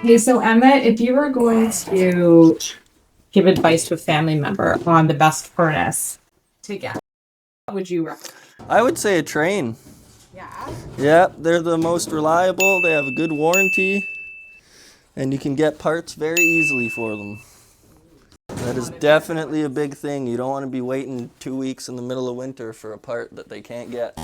Hey, so Emmett, if you were going to give advice to a family member on the best furnace to get, what would you recommend? I would say a Trane. Yeah. Yeah, they're the most reliable. They have a good warranty, and you can get parts very easily for them. That is definitely a big thing. You don't want to be waiting 2 weeks in the middle of winter for a part that they can't get.